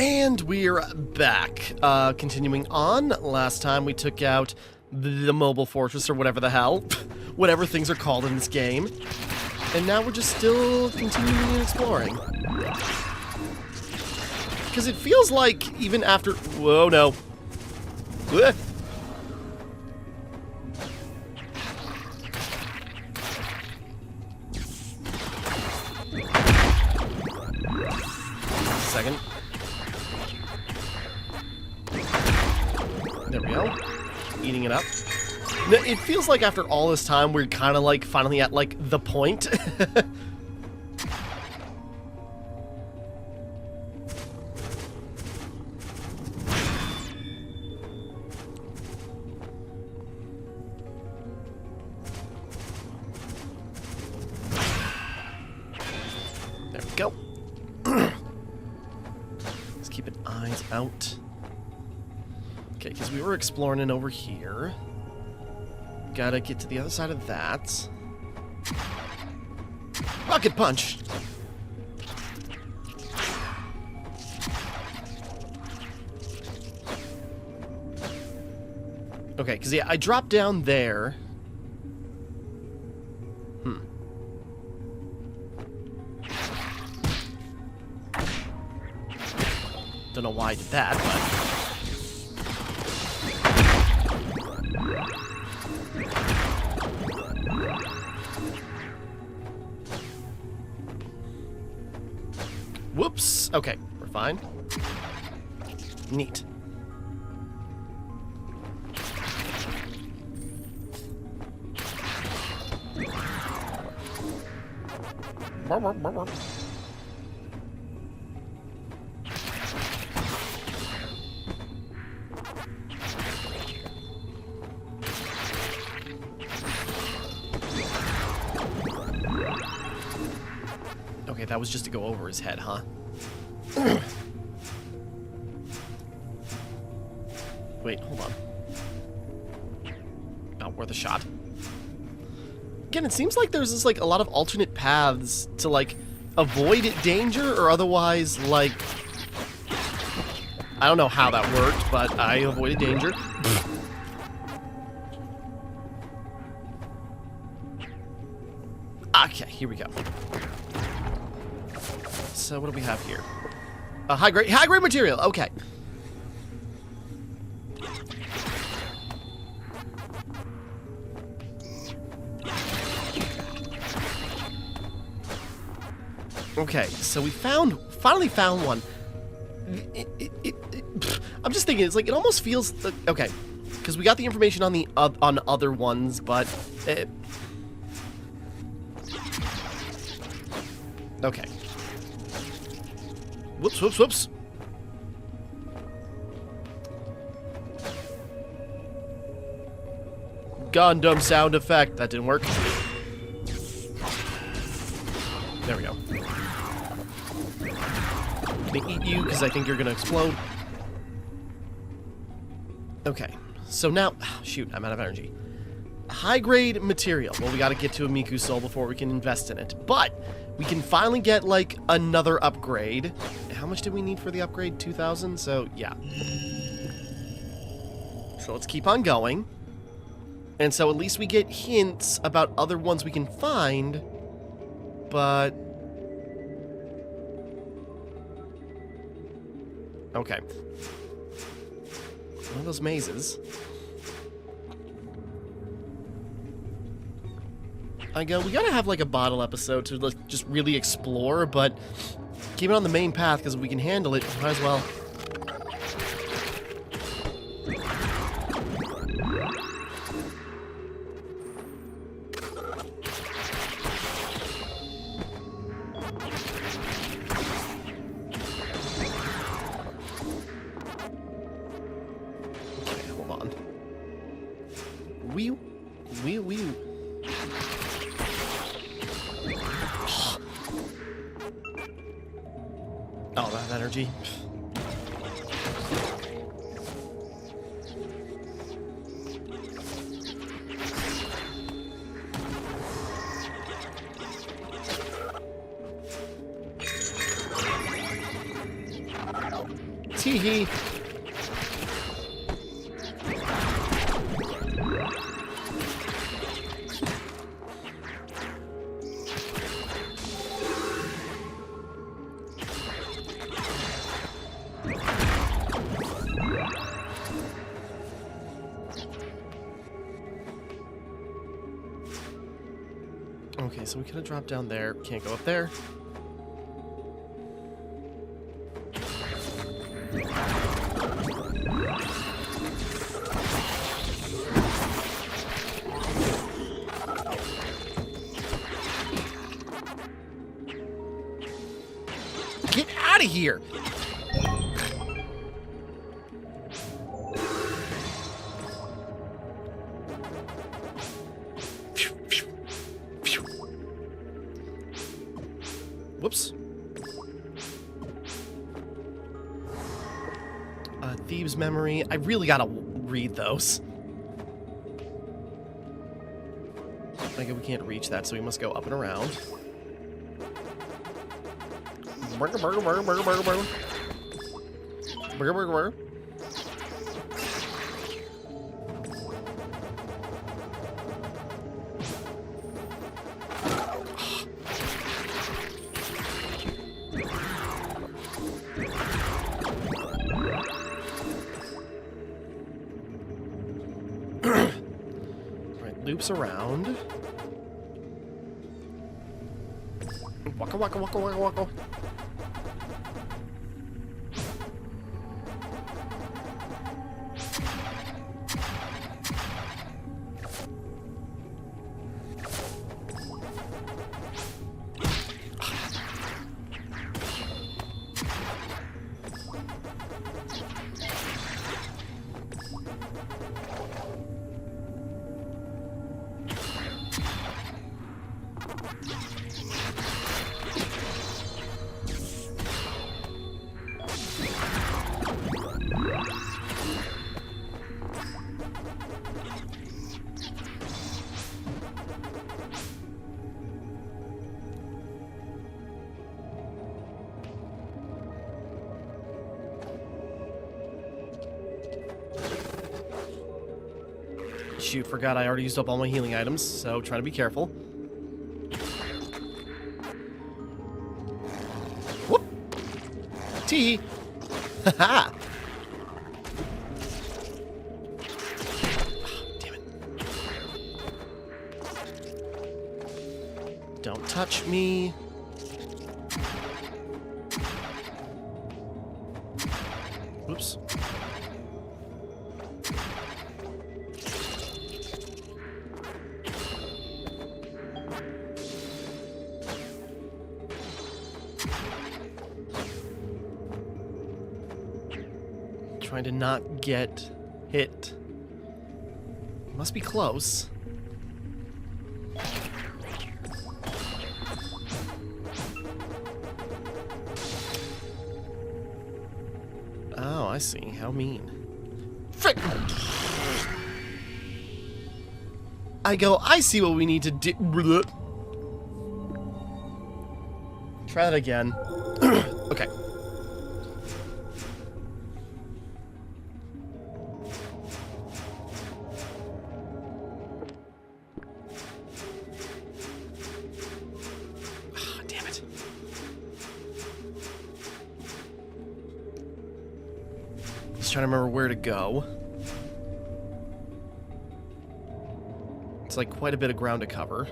And we're back. Continuing on, last time we took out the mobile fortress, or whatever the hell. Whatever things are called in this game. And now we're just still continuing and exploring. Because it feels like, even after... Whoa, no. Blech. Second. There we go. Eating it up. It feels like after all this time, we're kind of like finally at like the point. There we go. Let's keep an eyes out. Okay, because we were exploring it over here. Gotta get to the other side of that. Rocket punch! Okay, because yeah, I dropped down there. Don't know why I did that, but... Whoops! Okay, we're fine. Neat. Okay, that was just to go over his head, huh? Wait, hold on. Not worth a shot. Again, it seems like there's just like a lot of alternate paths to like avoid danger or otherwise like... I don't know how that worked, but I avoided danger. Okay, here we go. So what do we have here? High grade material. Okay. Okay, so we finally found one. I'm just thinking, it's like it almost feels okay, because we got the information on the on other ones, but okay. Whoops, whoops, whoops. Gundam sound effect. That didn't work. There we go. I'm gonna eat you because I think you're gonna explode. Okay. So now... Shoot, I'm out of energy. High-grade material. Well, we gotta get to a Miku Soul before we can invest in it. But we can finally get, like, another upgrade. How much did we need for the upgrade? 2,000? So, yeah. So let's keep on going. And so at least we get hints about other ones we can find. But... okay. One of those mazes. We gotta have like a bottle episode to like, just really explore, but keep it on the main path because if we can handle it, might as well. Okay, hold on. Wee. Oh, that energy. Tee-hee. Okay, so we could have dropped down there. Can't go up there. Get out of here! Whoops. Thieves' memory. I really gotta read those. I guess we can't reach that, so we must go up and around. Burger, burger, burger, burger, burger, burger. Burger, burger, burger. Right, loops around. Waka waka waka waka waka. Shoot, forgot I already used up all my healing items, so trying to be careful. Whoop! Tee! Haha! Damn it. Don't touch me. Oops. Trying to not get hit. Must be close. Oh, I see. How mean. Frick! I go, I see what we need to do. Try that again. Okay. Trying to remember where to go. It's like quite a bit of ground to cover.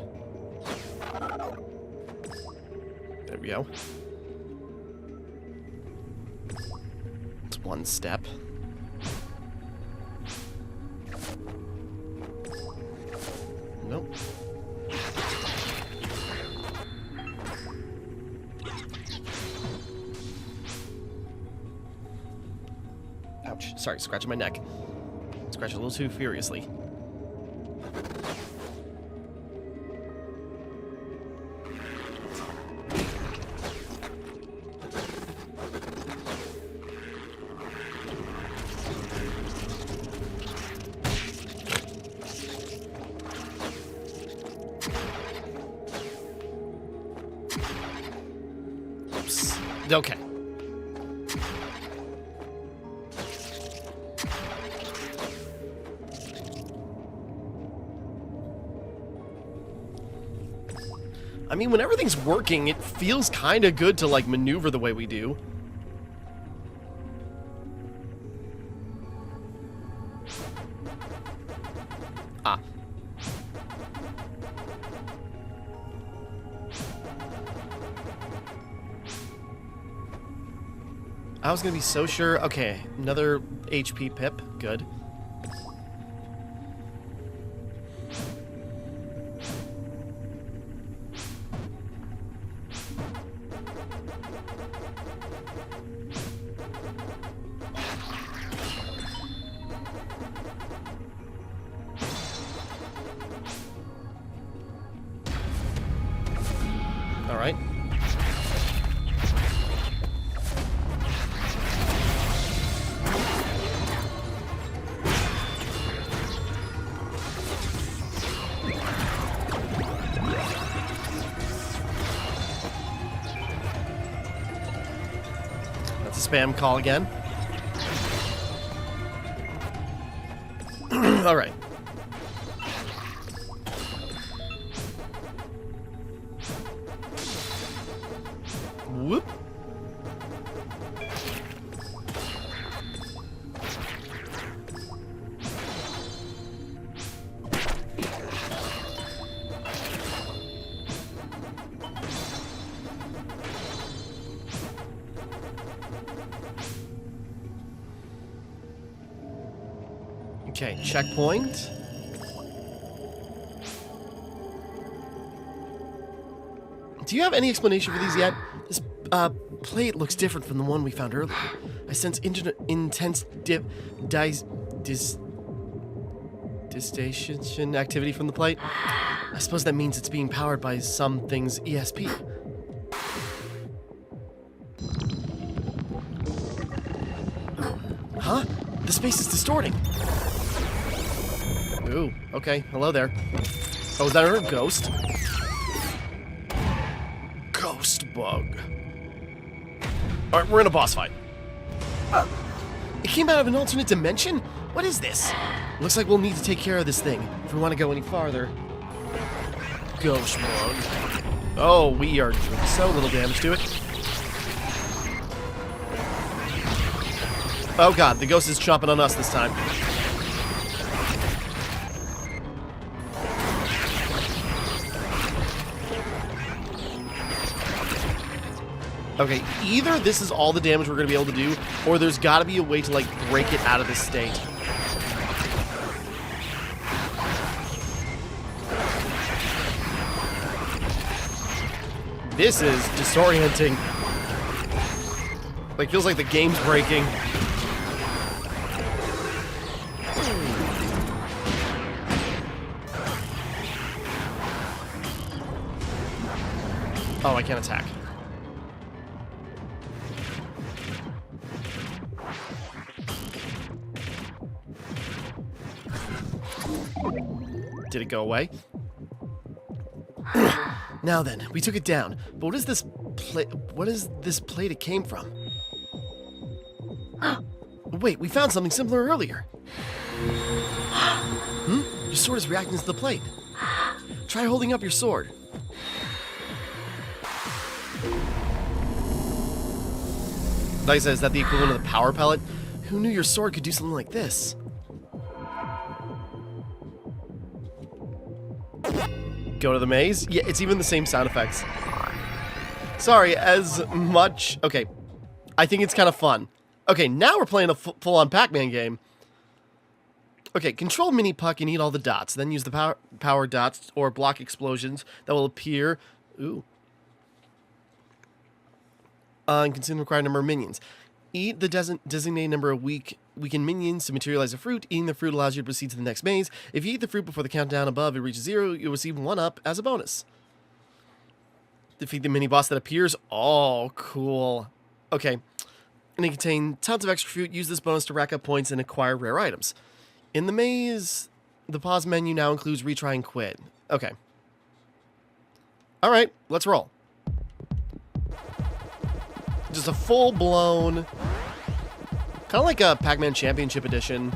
There we go. It's one step. Nope. Ouch. Sorry, scratching my neck. Scratch a little too furiously. Oops. Okay. I mean, when everything's working, it feels kind of good to, like, maneuver the way we do. Ah. I was gonna be so sure. Okay, another HP pip. Good. All right. That's a spam call again. All right. Whoop. Okay, checkpoint. Do you have any explanation for these yet? This plate looks different from the one we found earlier. I sense intense dissociation activity from the plate. I suppose that means it's being powered by something's ESP. Huh? The space is distorting. Ooh, okay. Hello there. Oh, is that her ghost? Ghost bug. Alright, we're in a boss fight. It came out of an alternate dimension? What is this? Looks like we'll need to take care of this thing if we want to go any farther. Ghost bug. Oh, we are doing so little damage to it. Oh god, the ghost is chomping on us this time. Okay, either this is all the damage we're going to be able to do, or there's got to be a way to, like, break it out of this state. This is disorienting. Like, feels like the game's breaking. Oh, I can't attack. Did it go away? Now then, we took it down. But what is this plate? What is this plate it came from? Wait, we found something similar earlier. Your sword is reacting to the plate. Try holding up your sword. Like I said, is that the equivalent of the power pellet? Who knew your sword could do something like this? Go to the maze? Yeah, it's even the same sound effects. Sorry, as much... Okay, I think it's kind of fun. Okay, now we're playing a full-on Pac-Man game. Okay, control mini puck and eat all the dots. Then use the power dots or block explosions that will appear... Ooh. And consume the required number of minions. Eat the designated number of weakened minions to materialize a fruit. Eating the fruit allows you to proceed to the next maze. If you eat the fruit before the countdown above it reaches 0, you'll receive 1 up as a bonus. Defeat the mini-boss that appears. Oh, cool. Okay. And they contain tons of extra fruit. Use this bonus to rack up points and acquire rare items. In the maze, the pause menu now includes retry and quit. Okay. Alright, let's roll. Just a full-blown... Kind of like a Pac-Man Championship Edition.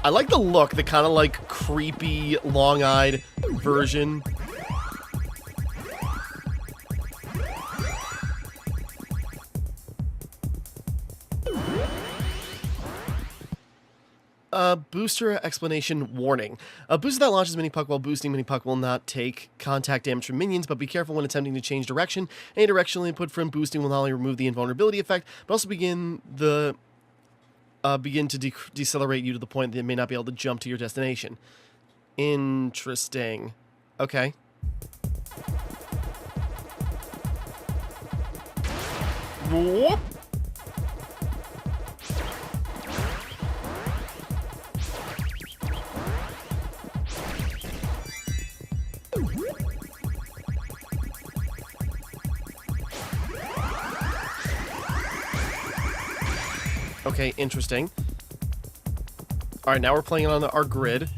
I like the look, the kind of like creepy, long-eyed, version. Booster explanation warning. A booster that launches Mini-Puck while boosting Mini-Puck will not take contact damage from minions, but be careful when attempting to change direction. Any directional input from boosting will not only remove the invulnerability effect, but also begin to decelerate you to the point that it may not be able to jump to your destination. Interesting. Okay. Whoop. Okay, interesting. Alright, now we're playing on our grid.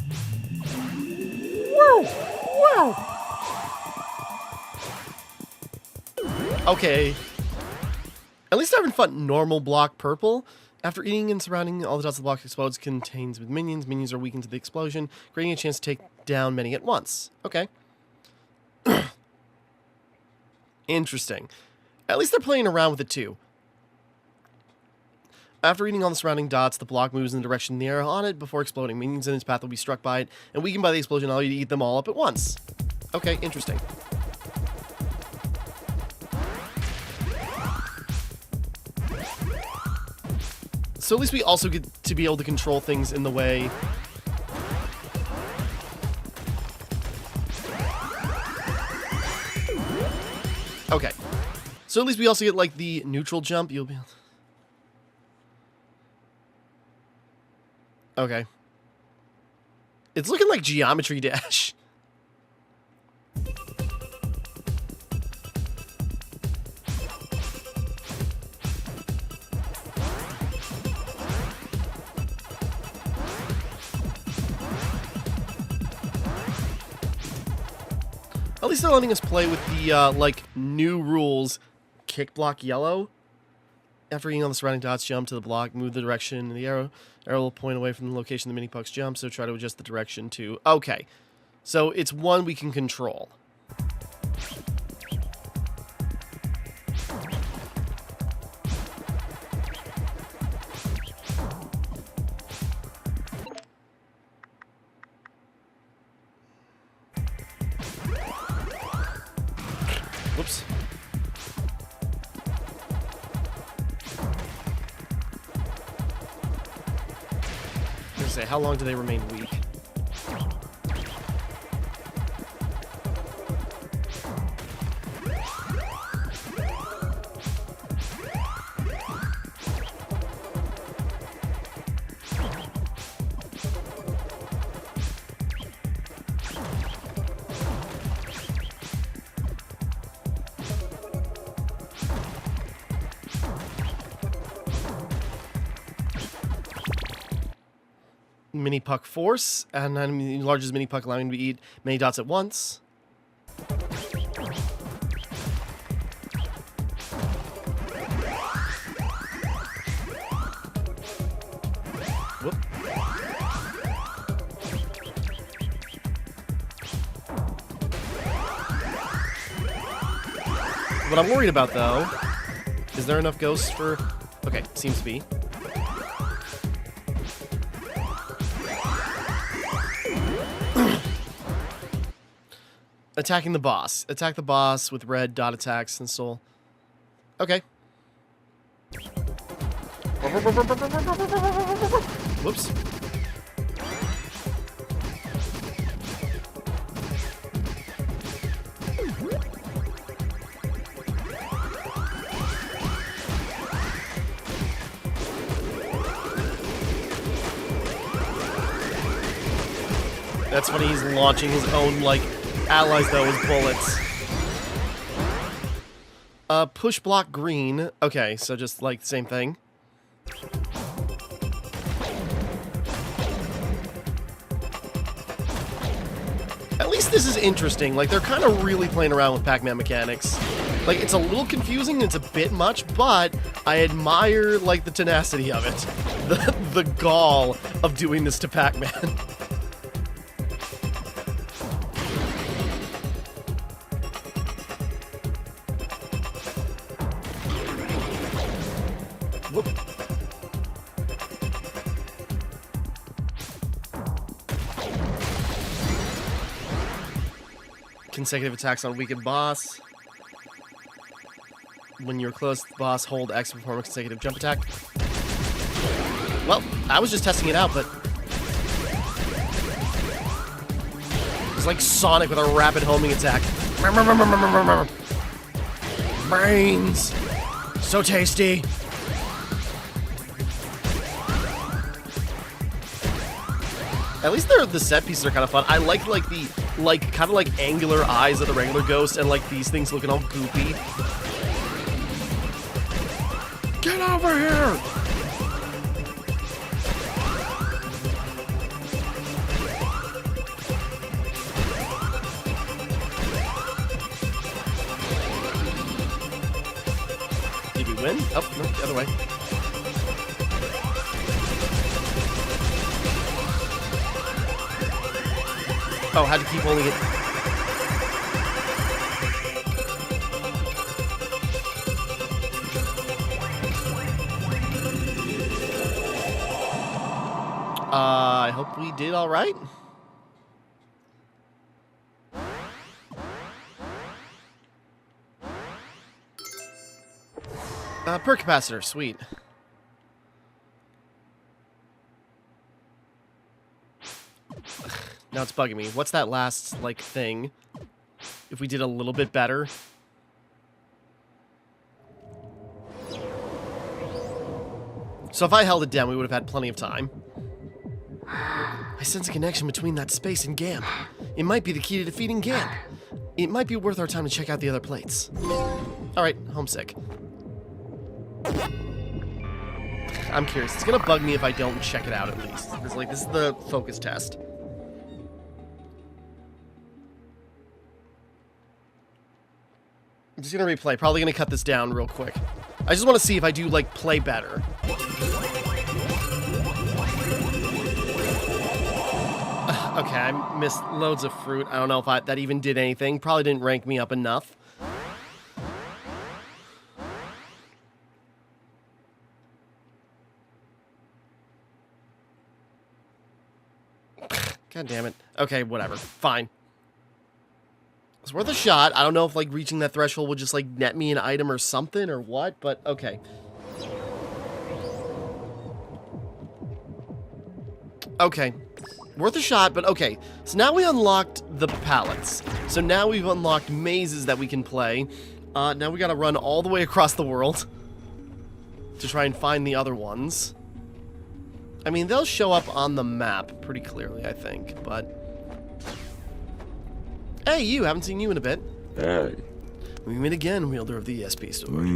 Woo! Woo! Okay. At least having fun. Normal block purple. After eating and surrounding all the dots of the block explodes contains with minions. Minions are weakened to the explosion, creating a chance to take down many at once. Okay. Interesting. At least they're playing around with it too. After eating all the surrounding dots, the block moves in the direction the arrow on it before exploding. Minions in its path will be struck by it and weakened by the explosion, allow you to eat them all up at once. Okay, interesting. So at least we also get to be able to control things in the way... Okay. So at least we also get, like, the neutral jump. You'll be able to... Okay. It's looking like Geometry Dash. At least they're letting us play with the, like, new rules. Kick block yellow. After eating all the surrounding dots, jump to the block, move the direction of the arrow. Arrow will point away from the location the Mini-Pucks jump, so try to adjust the direction to... Okay. So it's one we can control. Whoops. How long do they remain weak? Mini-Puck Force, and enemy enlarges Mini-Puck, allowing him to eat many dots at once. Whoop. What I'm worried about, though, is there enough ghosts for... Okay, seems to be. Attacking the boss. Attack the boss with red dot attacks and soul. Okay. Whoops. That's funny, he's launching his own, like, allies, though, with bullets. Push block green. Okay, so just, like, the same thing. At least this is interesting. Like, they're kind of really playing around with Pac-Man mechanics. Like, it's a little confusing, it's a bit much, but I admire, like, the tenacity of it. The gall of doing this to Pac-Man. Whoop. Consecutive attacks on weakened boss. When you're close to the boss, hold X to perform a consecutive jump attack. Well, I was just testing it out, but... It's like Sonic with a rapid homing attack. Brains! So tasty! At least the set pieces are kind of fun. I like the kind of like angular eyes of the regular ghost and like these things looking all goopy. Get over here! Did we win? Oh, no, the other way. Oh, had to keep holding it. I hope we did all right. Per capacitor, sweet. Now it's bugging me. What's that last, like, thing? If we did a little bit better. So if I held it down, we would have had plenty of time. I sense a connection between that space and Gamp. It might be the key to defeating Gamp. It might be worth our time to check out the other plates. Alright, homesick. I'm curious. It's gonna bug me if I don't check it out at least. It's like, this is the focus test. I'm just gonna replay. Probably gonna cut this down real quick. I just want to see if I do, like, play better. Okay, I missed loads of fruit. I don't know if that even did anything. Probably didn't rank me up enough. God damn it. Okay, whatever. Fine. It's worth a shot. I don't know if, like, reaching that threshold would just, like, net me an item or something or what, but okay. Okay. Worth a shot, but okay. So now we unlocked the pallets. So now we've unlocked mazes that we can play. Now we gotta run all the way across the world to try and find the other ones. I mean, they'll show up on the map pretty clearly, I think, but... Hey, you! Haven't seen you in a bit. Hey. We meet again, wielder of the ESP sword.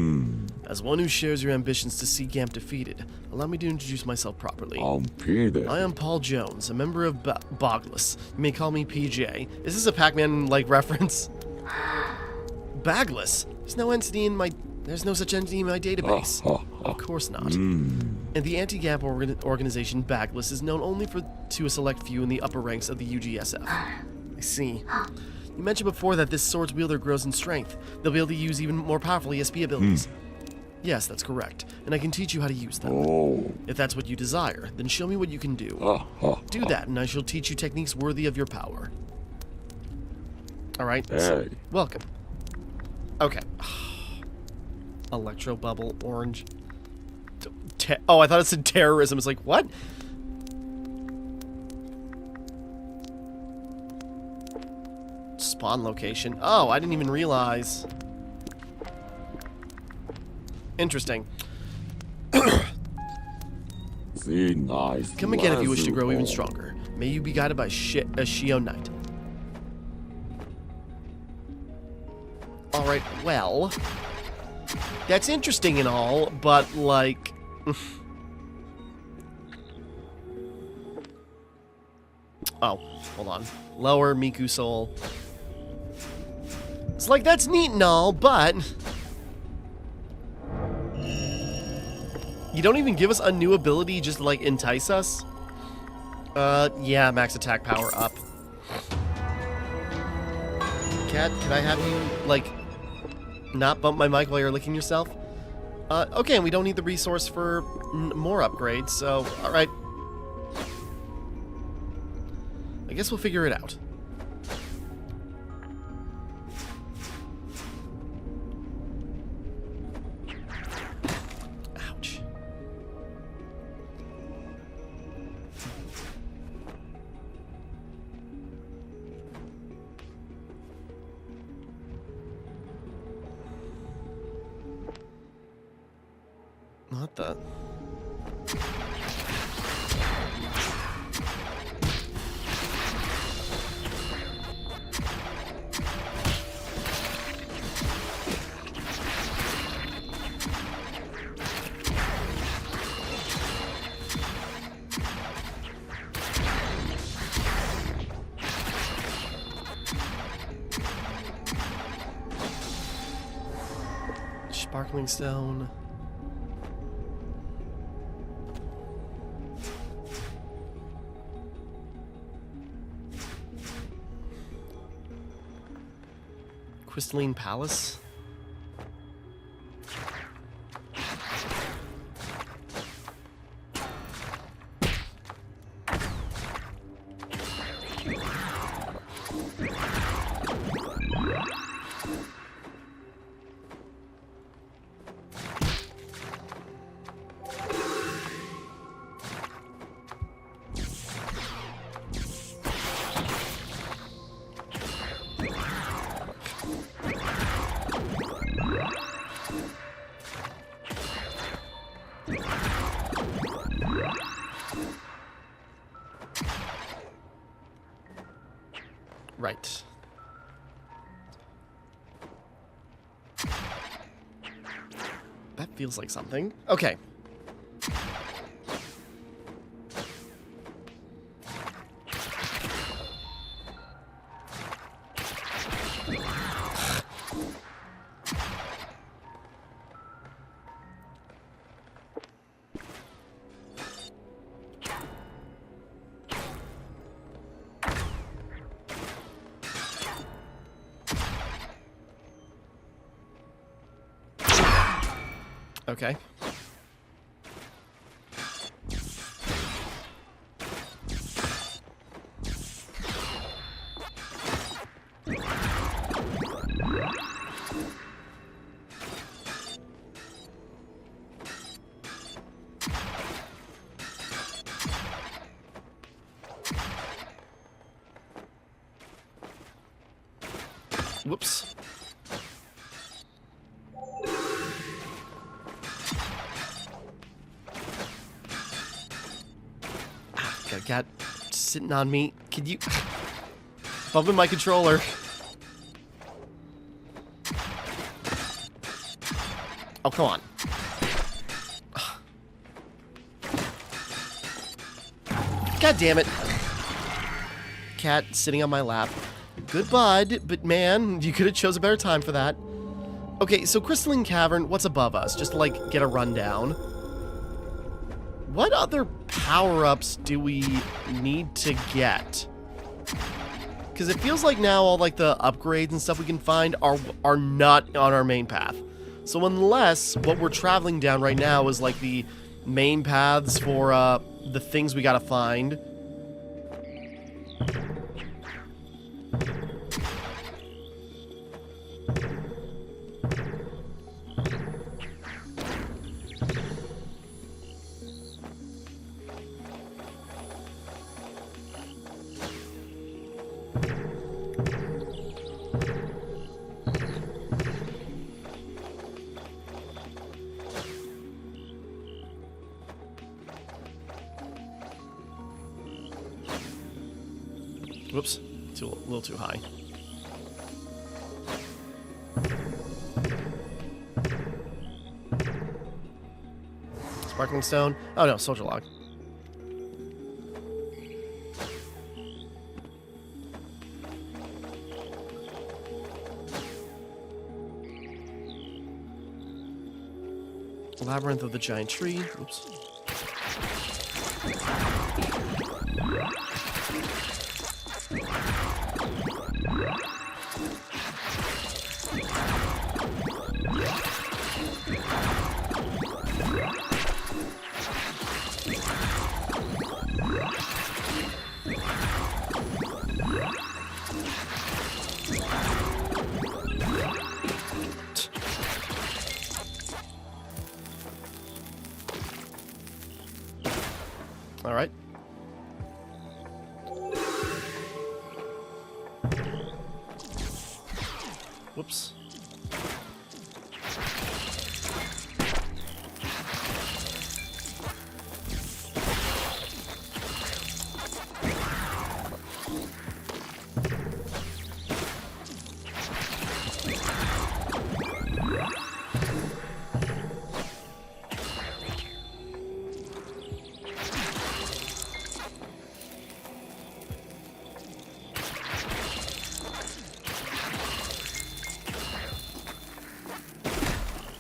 As one who shares your ambitions to see Gamp defeated, allow me to introduce myself properly. I'm Peter. I am Paul Jones, a member of Bogless. You may call me PJ. Is this a Pac-Man, like, reference? Bagless? There's no such entity in my database. Of course not. And the anti-Gamp organization Bagless is known only to a select few in the upper ranks of the UGSF. I see. You mentioned before that this sword's wielder grows in strength. They'll be able to use even more powerful ESP abilities. Yes, that's correct. And I can teach you how to use them. If that's what you desire, then show me what you can do. Do that, and I shall teach you techniques worthy of your power. Alright, so, welcome. Okay. Electro bubble, orange. Oh, I thought it said terrorism. It's like, what? Spawn location. Oh, I didn't even realize. Interesting. Nice. Come again if you wish to grow even stronger. May you be guided by a Shio Knight. Alright, well... That's interesting and all, but, like... Oh, hold on. Lower Miku Soul. It's like, that's neat and all, but... You don't even give us a new ability just to, like, entice us? Yeah, max attack power up. Cat, can I have you, like, not bump my mic while you're licking yourself? Okay, and we don't need the resource for more upgrades, so, alright. I guess we'll figure it out. Ouch. What the? Sparkling stone. Crystalline Palace. Right. That feels like something. Okay. Okay. Whoops. Got a cat sitting on me. Could you... Bumping my controller. Oh, come on. God damn it. Cat sitting on my lap. Good bud, but man, you could have chose a better time for that. Okay, so Crystalline Cavern, what's above us? Just to, like, get a rundown. What other power-ups do we need to get? Because it feels like now all, like, the upgrades and stuff we can find are not on our main path. So unless what we're traveling down right now is, like, the main paths for, the things we gotta find. Whoops, a little too high. Sparkling stone. Oh no, soldier log. Labyrinth of the giant tree. Oops. All right. Whoops.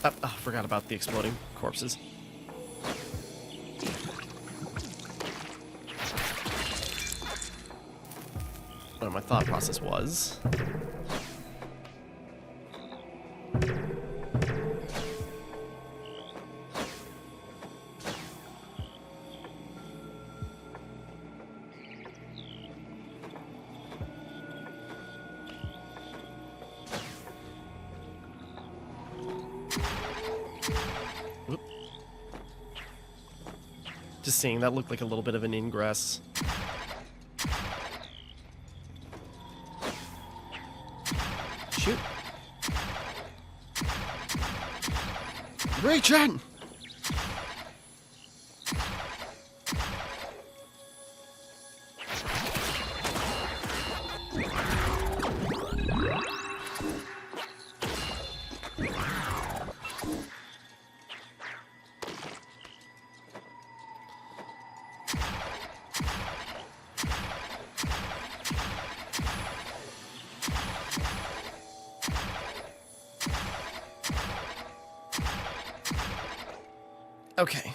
Oh, forgot about the exploding corpses. What my thought process was. Whoop. Just seeing that looked like a little bit of an ingress. Shoot. Rachel! Okay.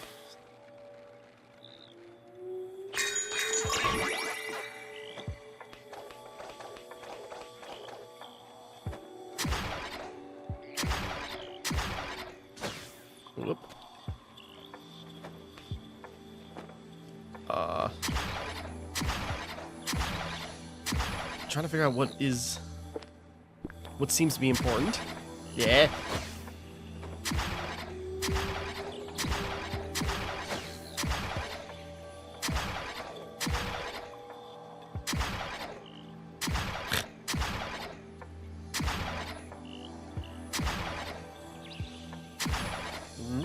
Whoop. Trying to figure out what seems to be important. Yeah.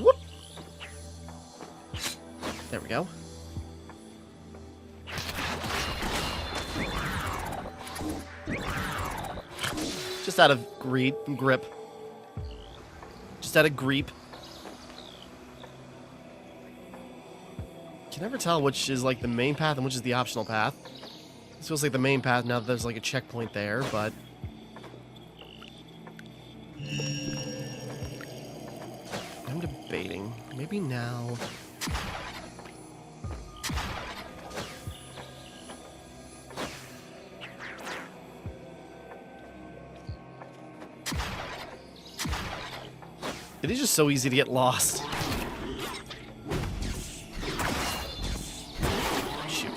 Whoop. There we go. Just out of grip. Just out of greep. Can never tell which is like the main path and which is the optional path. This feels like the main path now that there's like a checkpoint there, but... I'm debating. Maybe now... It is just so easy to get lost. Shoot.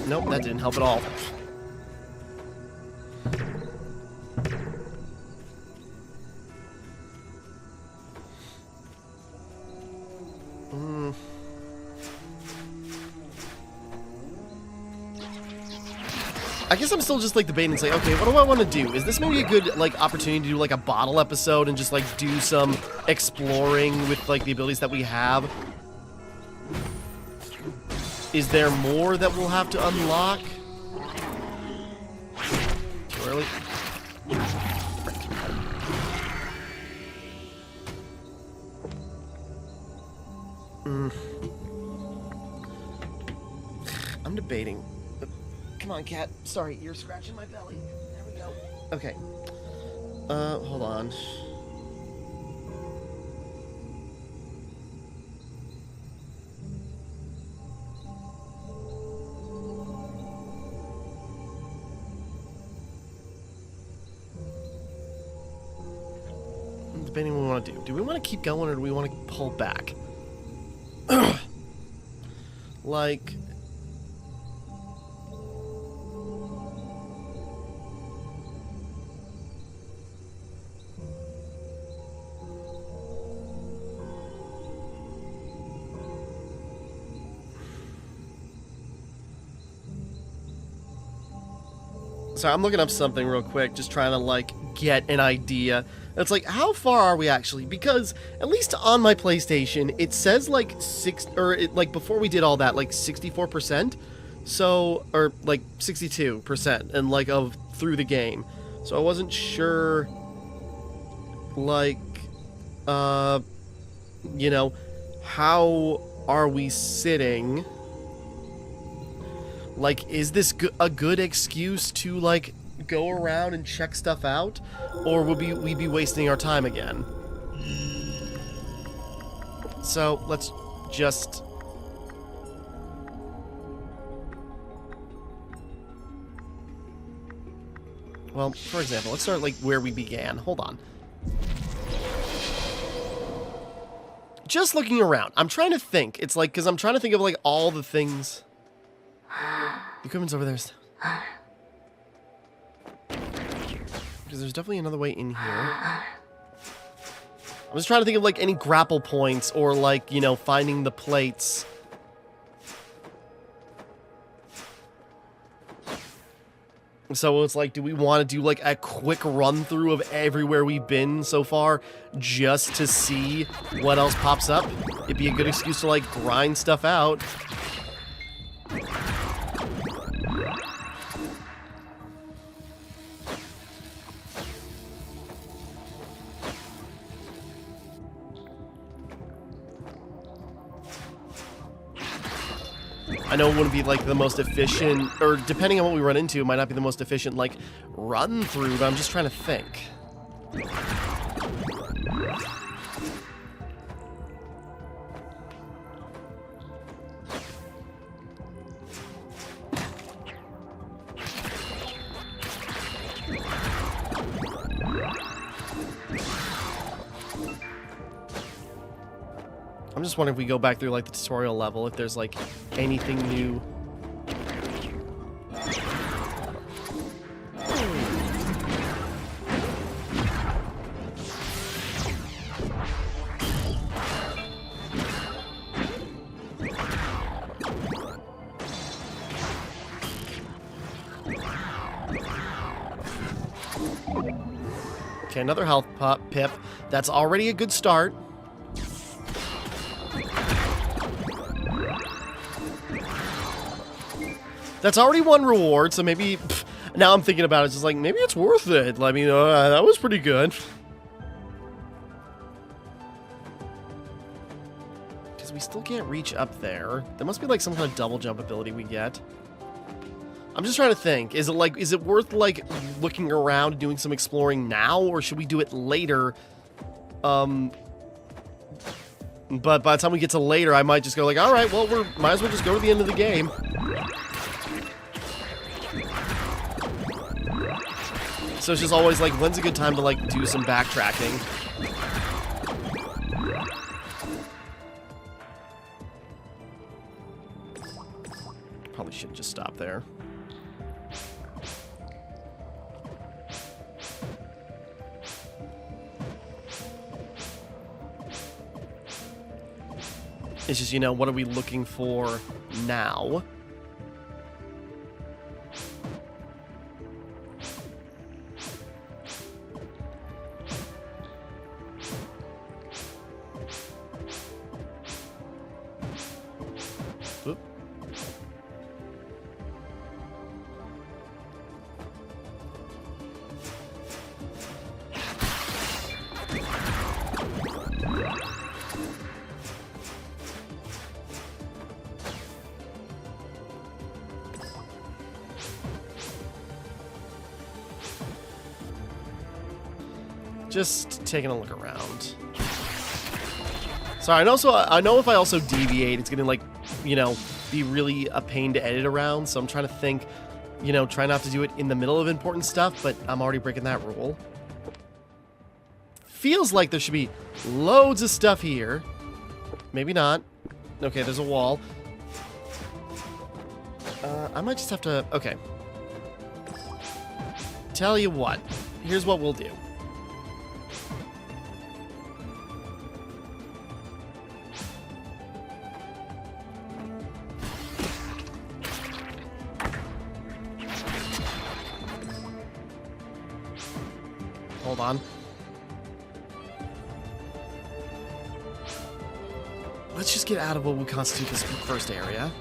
Nope, that didn't help at all. I guess I'm still just like debating. It's like, okay, what do I want to do? Is this maybe a good like opportunity to do like a bottle episode and just like do some exploring with like the abilities that we have? Is there more that we'll have to unlock? Too early? I'm debating. Come on, cat. Sorry, you're scratching my belly. There we go. Okay. Hold on. debating what we want to do. Do we want to keep going or do we want to pull back? Like... Sorry, I'm looking up something real quick, just trying to, like, get an idea. It's like, how far are we actually? Because, at least on my PlayStation, it says, like, before we did all that, like, 64%? So, or, like, 62%, and, like, through the game. So I wasn't sure, like, you know, how are we sitting? Like, is this a good excuse to, like, go around and check stuff out? Or would we be wasting our time again? So, let's just... Well, for example, let's start, like, where we began. Hold on. Just looking around. I'm trying to think. It's like, because I'm trying to think of, like, all the things... The equipment's over there. Because there's definitely another way in here. I'm just trying to think of, like, any grapple points or, like, you know, finding the plates. So it's like, do we want to do, like, a quick run-through of everywhere we've been so far just to see what else pops up? It'd be a good excuse to, like, grind stuff out. I know it wouldn't be, like, the most efficient, or depending on what we run into, it might not be the most efficient, like, run-through, but I'm just trying to think. I'm just wondering if we go back through, like, the tutorial level, if there's, like, anything new. Okay, another health pip. That's already a good start. That's already one reward, so maybe... now I'm thinking about it, it's just like, maybe it's worth it. I mean, that was pretty good. Because we still can't reach up there. There must be, like, some kind of double jump ability we get. I'm just trying to think. Is it worth, like, looking around and doing some exploring now, or should we do it later? But by the time we get to later, I might just go like, alright, well, might as well just go to the end of the game. So it's just always like, when's a good time to, like, do some backtracking? Probably should just stop there. It's just, you know, what are we looking for now? Oop. Just taking a look around. Sorry, and also, I know if I also deviate, it's gonna, like, you know, be really a pain to edit around, so I'm trying to think, you know, try not to do it in the middle of important stuff, but I'm already breaking that rule. feels like there should be loads of stuff here. Maybe not. Okay, there's a wall. I might just have to... Okay. Tell you what. Here's what we'll do. Hold on. Let's just get out of what would constitute this first area.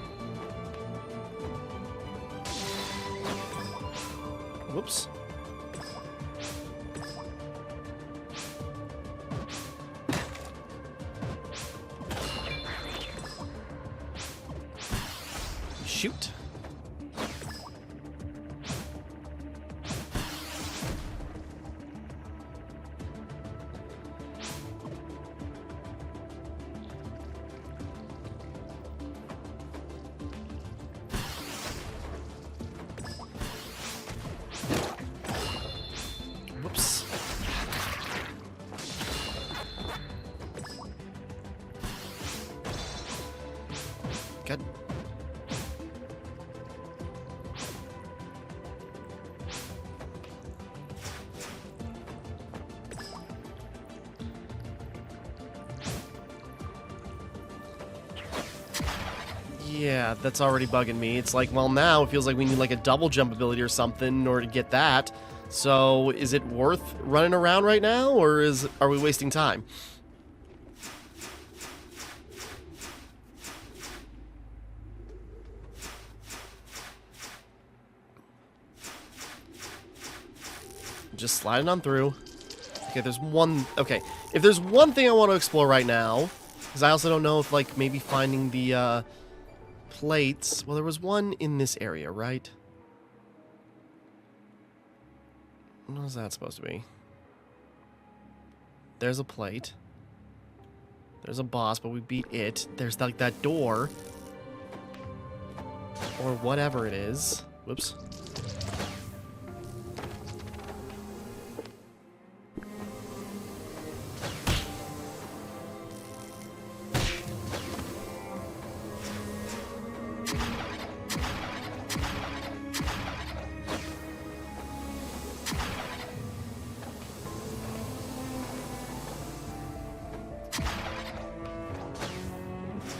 Whoops. Shoot. Whoops. Good. Yeah, that's already bugging me. It's like, well, now it feels like we need like a double jump ability or something in order to get that. So, is it worth running around right now, or are we wasting time? Just sliding on through. Okay, there's one... Okay, if there's one thing I want to explore right now, because I also don't know if, like, maybe finding the, plates... Well, there was one in this area, right? What is that supposed to be? There's a plate. There's a boss, but we beat it. There's, like, that door. Or whatever it is. Whoops.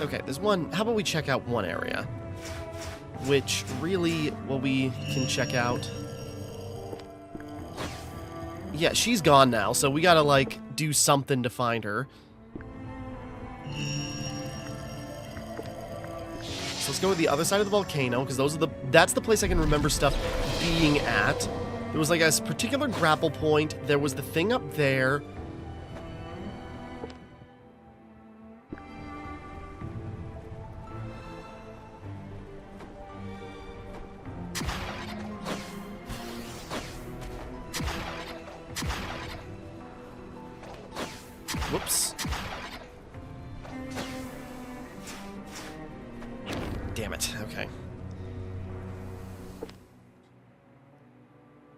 Okay, there's one... How about we check out one area? Which, really, what we can check out... Yeah, she's gone now, so we gotta, like, do something to find her. So let's go to the other side of the volcano, because that's the place I can remember stuff being at. There was, like, a particular grapple point. There was the thing up there... Whoops. Damn it. Okay.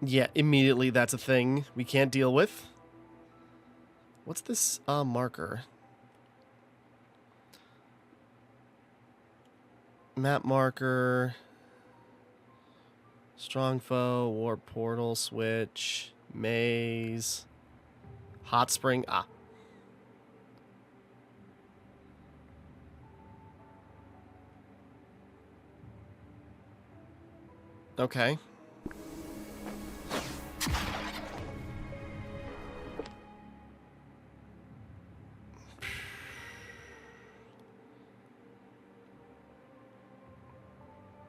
Yeah, immediately that's a thing we can't deal with. What's this marker? Map marker. Strong foe, warp portal, switch, maze, hot spring. Ah. Okay.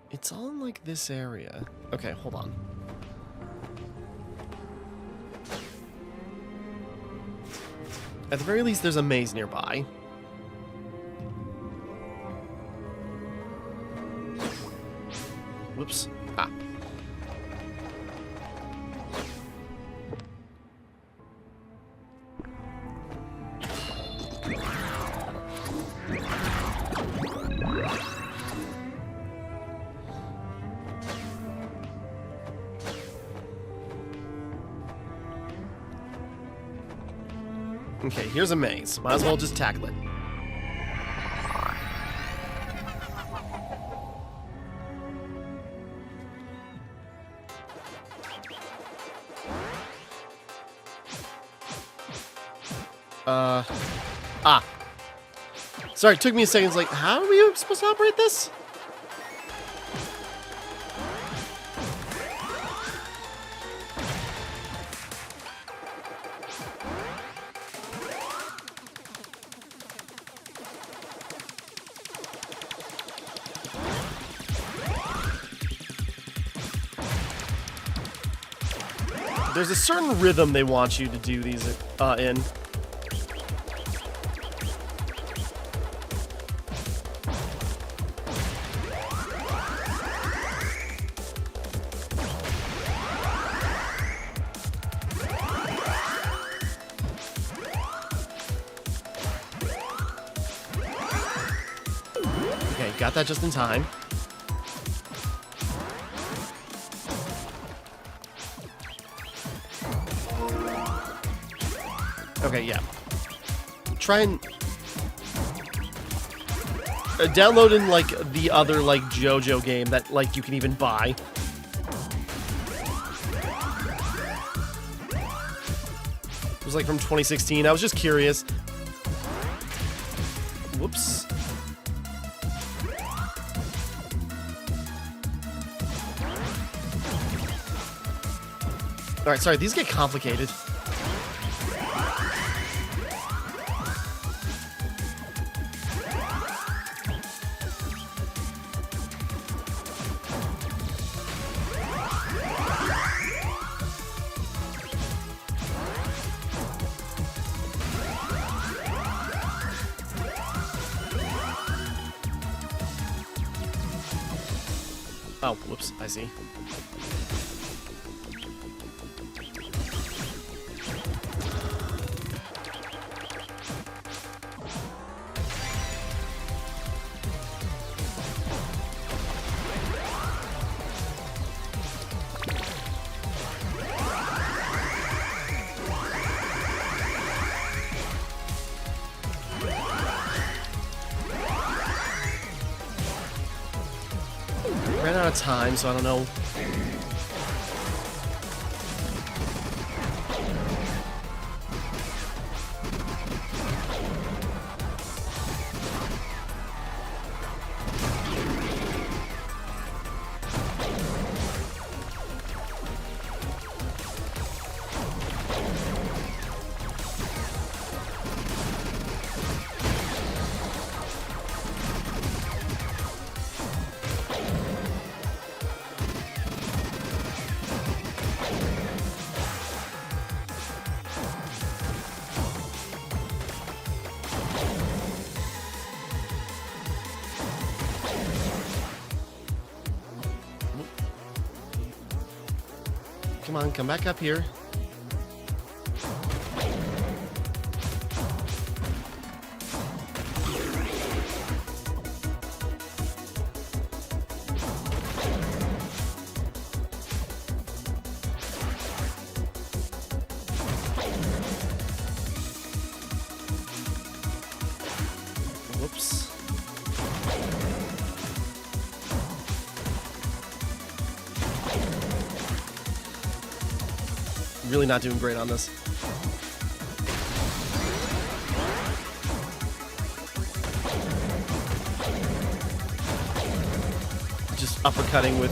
It's all in, like, this area. Okay, hold on. At the very least, there's a maze nearby. Whoops. Ah. Okay, here's a maze. Might as well just tackle it. Sorry, it took me a second. It's like, how are we supposed to operate this? There's a certain rhythm they want you to do these in. Okay, got that just in time. Okay, yeah. Try and downloading like the other like JoJo game that like you can even buy. It was like from 2016. I was just curious. Whoops. All right, sorry. These get complicated. Oh, whoops, I see. Ran out of time, so I don't know. Come on, come back up here. Whoops. Really not doing great on this. Just uppercutting with...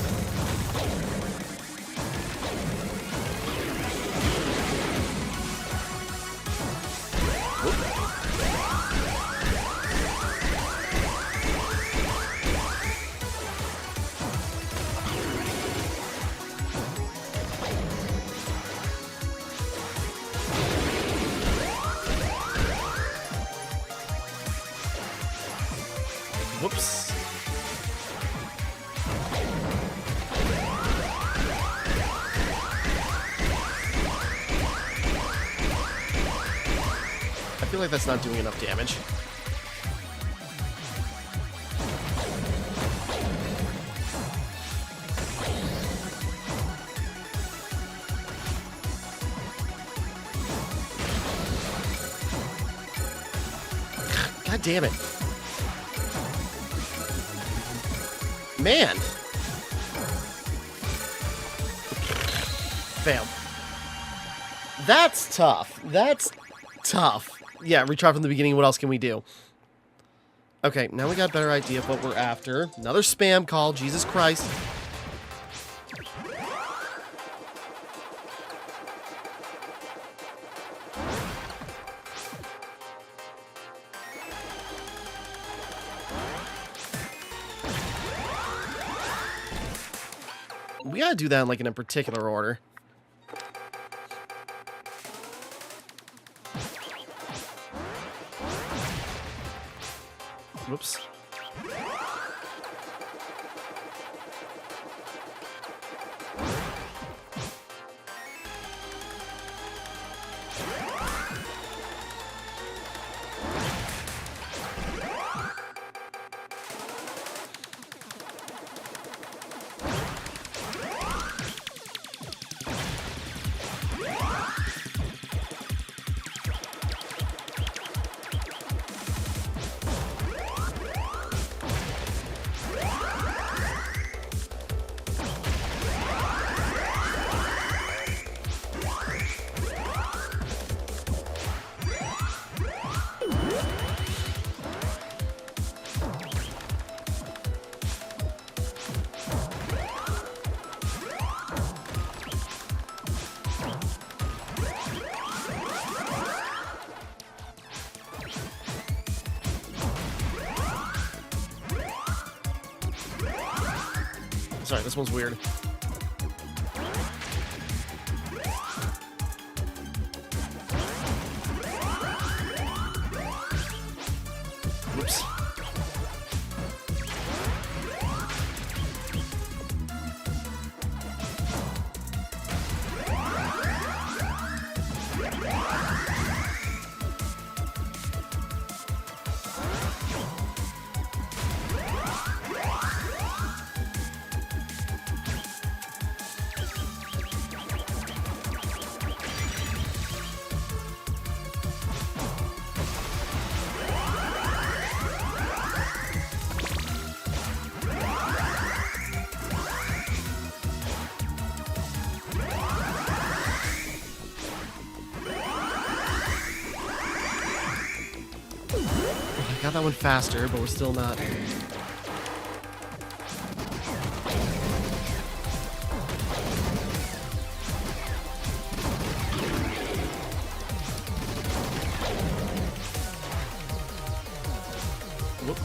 Whoops. I feel like that's not doing enough damage. God damn it. Man. Fail. That's tough. That's tough. Yeah, retry from the beginning. What else can we do? Okay, now we got a better idea of what we're after. Another spam call. Jesus Christ. We gotta do that like in a particular order. Whoops. Sorry, this one's weird. Whoops. Got that one faster, but we're still not. Whoop.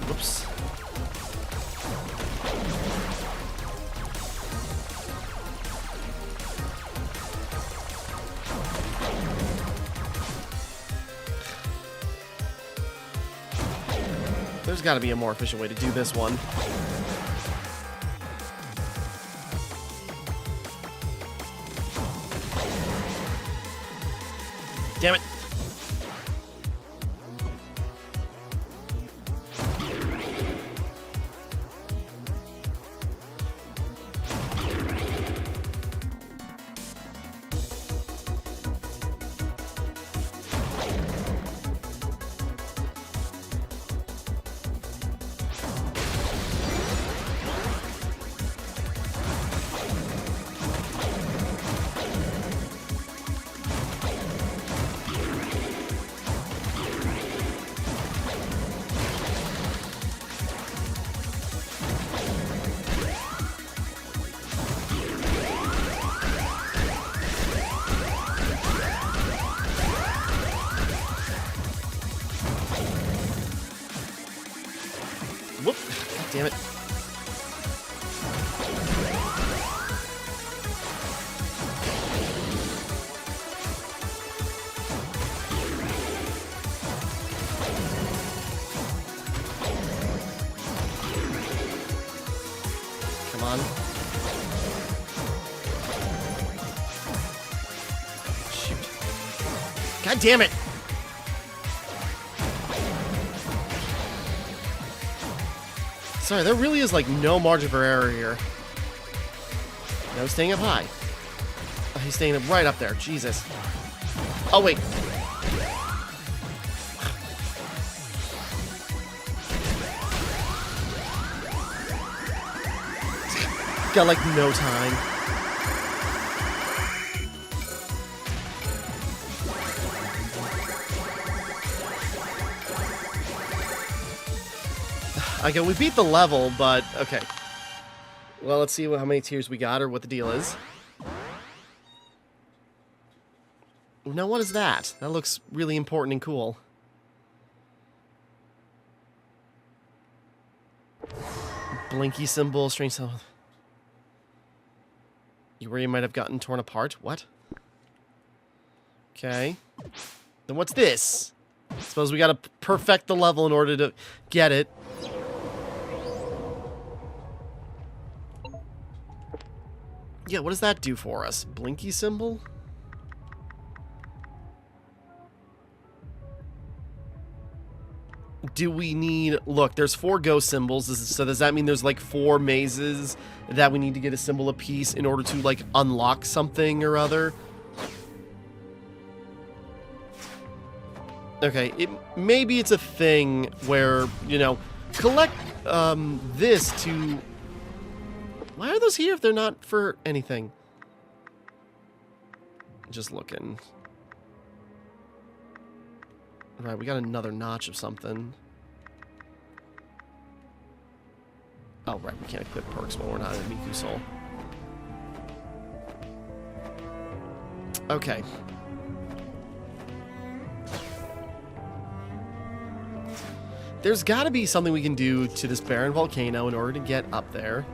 Whoops. There's got to be a more efficient way to do this one. Damn it. Whoop. God damn it. Come on. Shoot. God damn it! Sorry, there really is like no margin for error here. No, he's staying up high. Oh, he's staying up right up there. Jesus. Oh, wait. Got like no time. Okay, we beat the level, but okay. Well, let's see how many tears we got or what the deal is. Now, what is that? That looks really important and cool. Blinky symbol, strange symbol. Where you might have gotten torn apart? What? Okay. Then what's this? Suppose we gotta perfect the level in order to get it. Yeah, what does that do for us? Blinky symbol? Do we need... Look, there's 4 ghost symbols, so does that mean there's like 4 mazes that we need to get a symbol apiece in order to like unlock something or other? Okay, maybe it's a thing where, you know, collect this to... Why are those here if they're not for anything? Just looking. Right, we got another notch of something. Oh, right, we can't equip perks while we're not in Miku Soul. Okay. There's got to be something we can do to this barren volcano in order to get up there.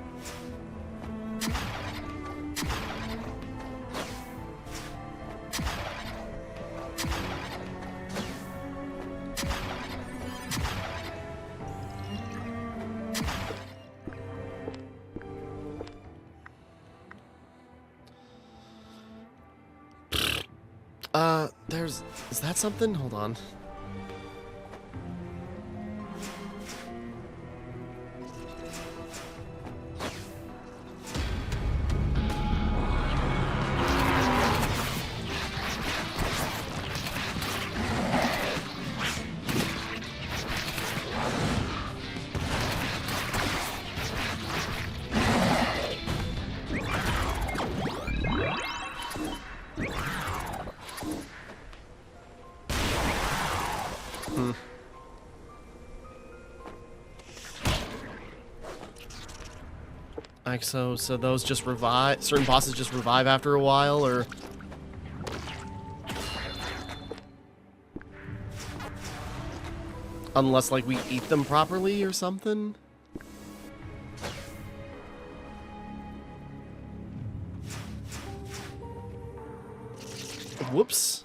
Is that something? Hold on. Like so those just revive, certain bosses just revive after a while, or unless like we eat them properly or something. Whoops.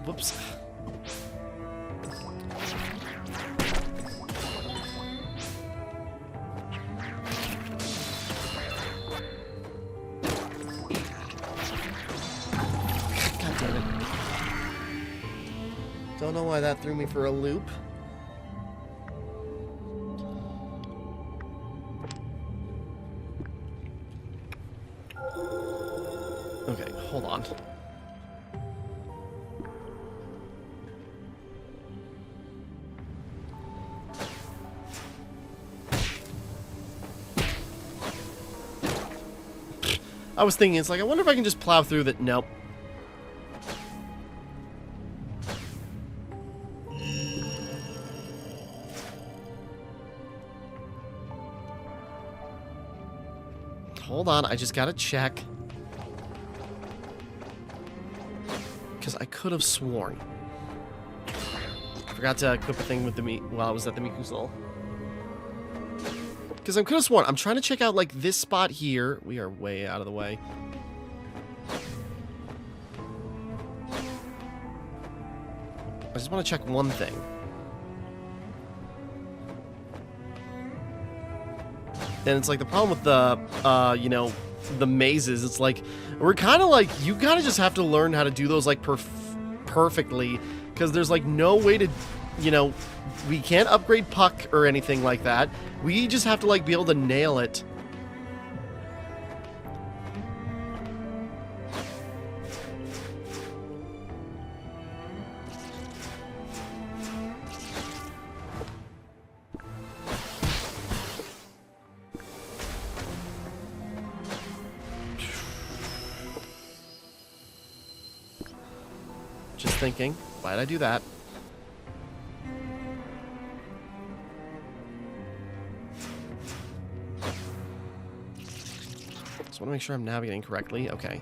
Whoops. God damn it. Don't know why that threw me for a loop. Okay, hold on. I was thinking, it's like, I wonder if I can just plow through that. Nope. Hold on, I just gotta check. Because I could have sworn. Forgot to equip a thing with the while I was at the Miku Soul. Because I could have sworn. I'm trying to check out, like, this spot here. We are way out of the way. I just want to check one thing. And it's like the problem with the, you know, the mazes. It's like, we're kind of like, you gotta just have to learn how to do those, like, perfectly. Because there's, like, no way to, you know, we can't upgrade Puck or anything like that. We just have to, like, be able to nail it. Just thinking, why did I do that? Just want to make sure I'm navigating correctly. Okay.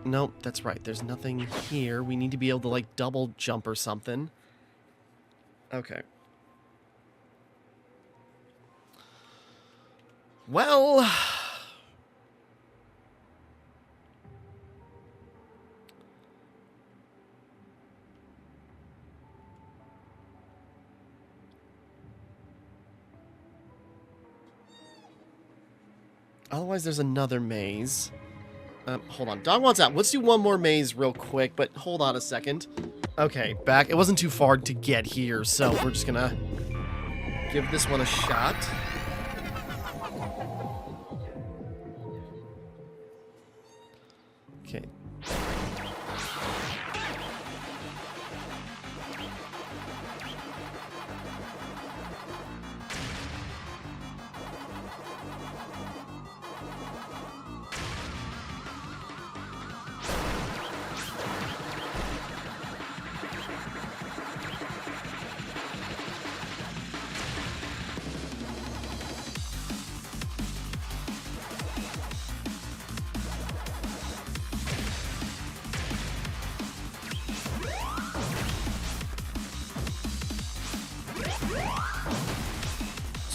Nope, that's right. There's nothing here. We need to be able to, like, double jump or something. Okay. Well... Otherwise, there's another maze. Hold on. Dog wants out. Let's do one more maze real quick, but hold on a second. Okay, back. It wasn't too far to get here, so we're just gonna give this one a shot. Okay.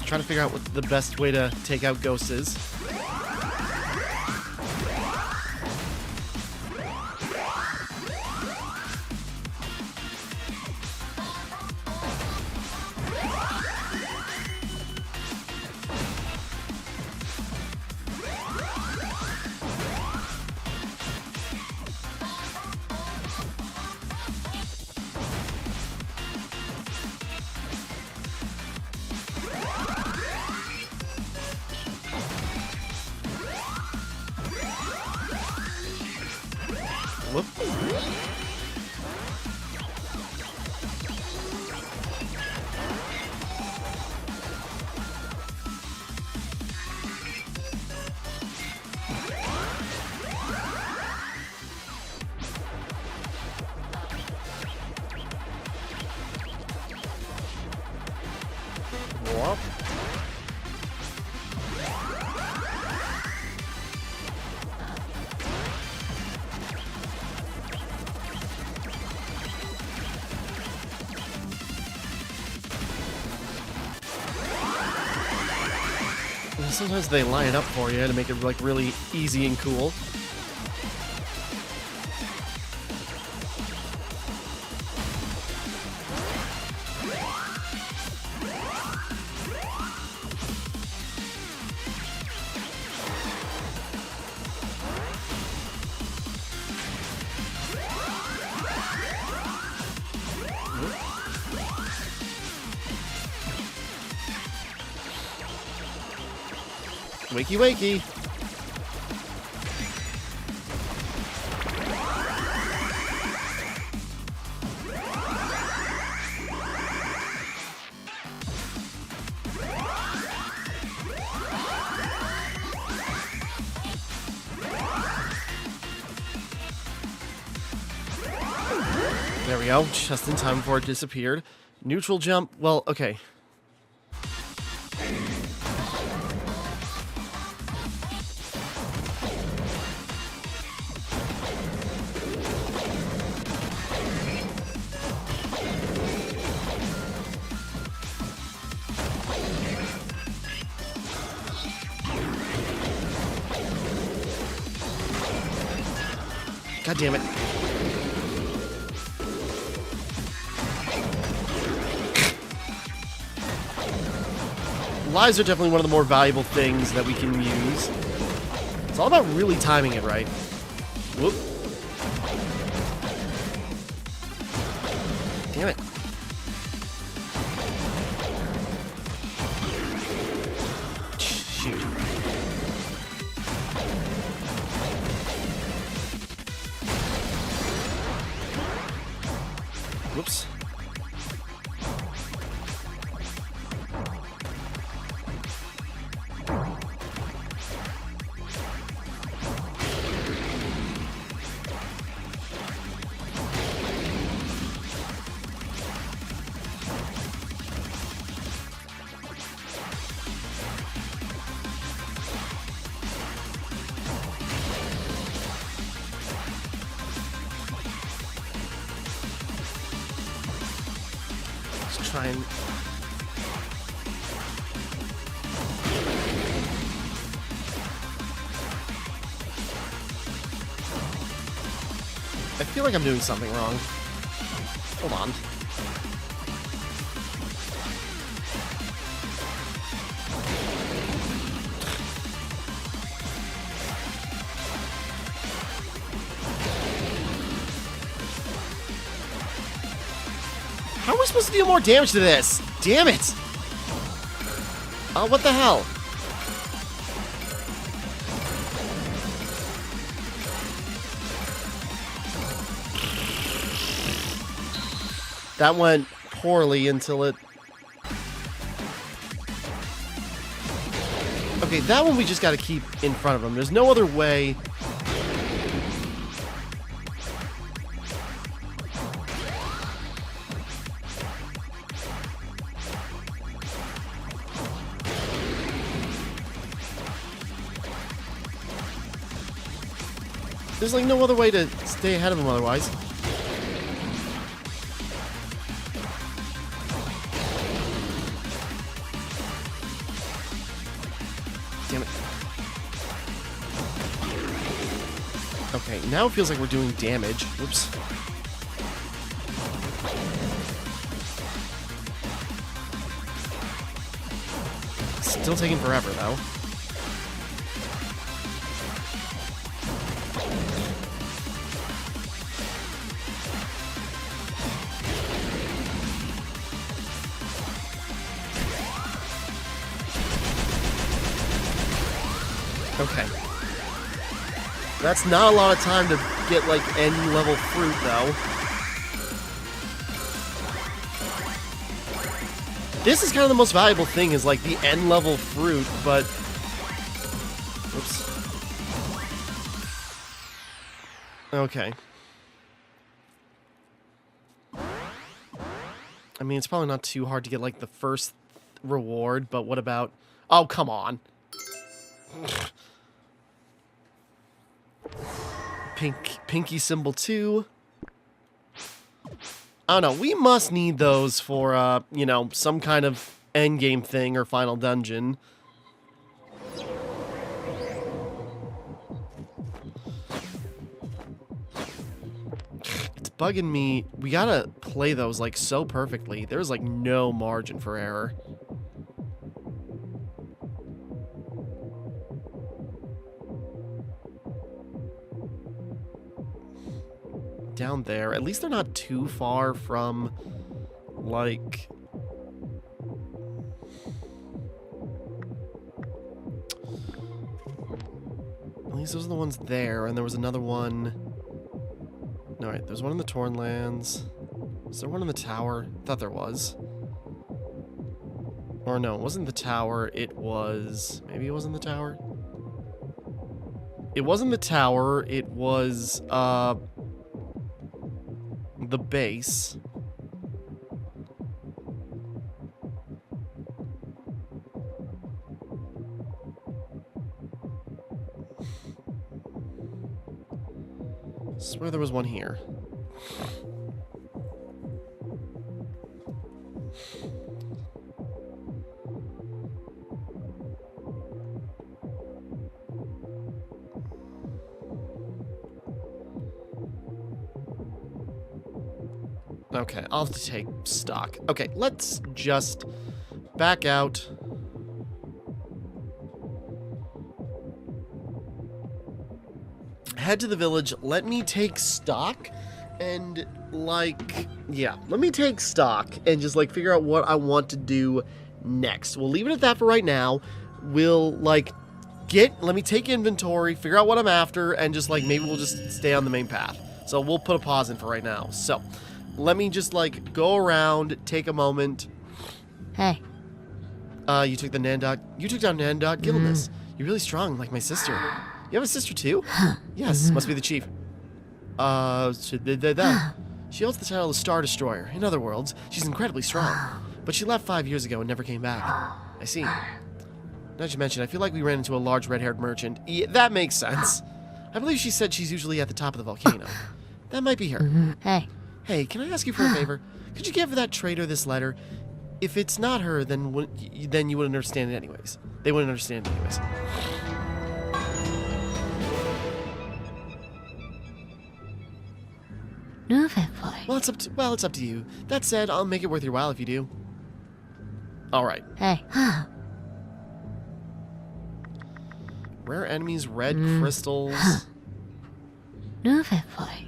Trying to figure out what the best way to take out ghosts is. Whoop. Whoop. Sometimes they line it up for you to make it, like, really easy and cool. Wakey, wakey. There we go, just in time before it disappeared. Neutral jump, well, okay. God damn it. Lives are definitely one of the more valuable things that we can use. It's all about really timing it right. Whoop. Damn it. Shoot. Whoops. Let's try and... I feel like I'm doing something wrong. Hold on. How are we supposed to deal more damage to this? Damn it! Oh, what the hell? That went poorly until it... Okay, that one we just gotta keep in front of him. There's no other way... There's like no other way to stay ahead of him otherwise. Damn it. Okay, now it feels like we're doing damage. Whoops. Still taking forever, though. Okay. That's not a lot of time to get, like, any level fruit, though. This is kind of the most valuable thing, is, like, the end level fruit, but... Oops. Okay. I mean, it's probably not too hard to get, like, the first reward, but what about... Oh, come on. Pinky symbol 2. I don't know. We must need those for, you know, some kind of endgame thing or final dungeon. It's bugging me. We gotta play those, like, so perfectly. There's, like, no margin for error. Down there. At least they're not too far from, like... At least those are the ones there, and there was another one... No, wait, there's one in the Tornlands. Is there one in the tower? I thought there was. Or no, it wasn't the tower, it was... Maybe it wasn't the tower? It wasn't the tower, it was, the base. I swear there was one here. Okay, I'll have to take stock. Okay, let's just back out. Head to the village. Let me take stock and, like, yeah, let me take stock and just, like, figure out what I want to do next. We'll leave it at that for right now. We'll, like, let me take inventory, figure out what I'm after, and just, like, maybe we'll just stay on the main path. So we'll put a pause in for right now. So let me just, like, go around, take a moment. Hey. You took the Nandot. You took down Nandot Gilmus. You're really strong, like my sister. You have a sister too? Yes, must be the chief. She owns the title of Star Destroyer. In other words, she's incredibly strong. But she left 5 years ago and never came back. I see. Now that you mention, I feel like we ran into a large red-haired merchant. Yeah, that makes sense. I believe she said she's usually at the top of the volcano. That might be her. Hey. Hey, can I ask you for a favor? Could you give that traitor this letter? If it's not her, then you wouldn't understand it anyways. They wouldn't understand it anyways. Move it, boy. Well, it's up to you. That said, I'll make it worth your while if you do. All right. Hey. Rare enemies, red crystals. Move it, boy.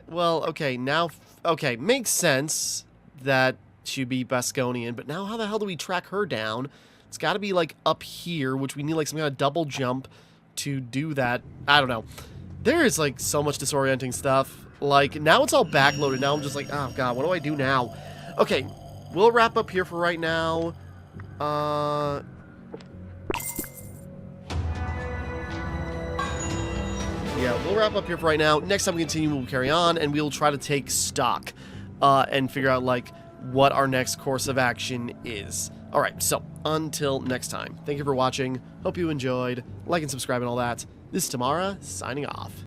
Well, okay, now... Okay, makes sense that she'd be Basconian, but now how the hell do we track her down? It's got to be, like, up here, which we need, like, some kind of double jump to do that. I don't know. There is, like, so much disorienting stuff. Like, now it's all backloaded. Now I'm just like, oh, God, what do I do now? Okay, we'll wrap up here for right now. Yeah, we'll wrap up here for right now. Next time we continue, we'll carry on, and we'll try to take stock and figure out, like, what our next course of action is. Alright, so, until next time. Thank you for watching. Hope you enjoyed. Like and subscribe and all that. This is Timmara, signing off.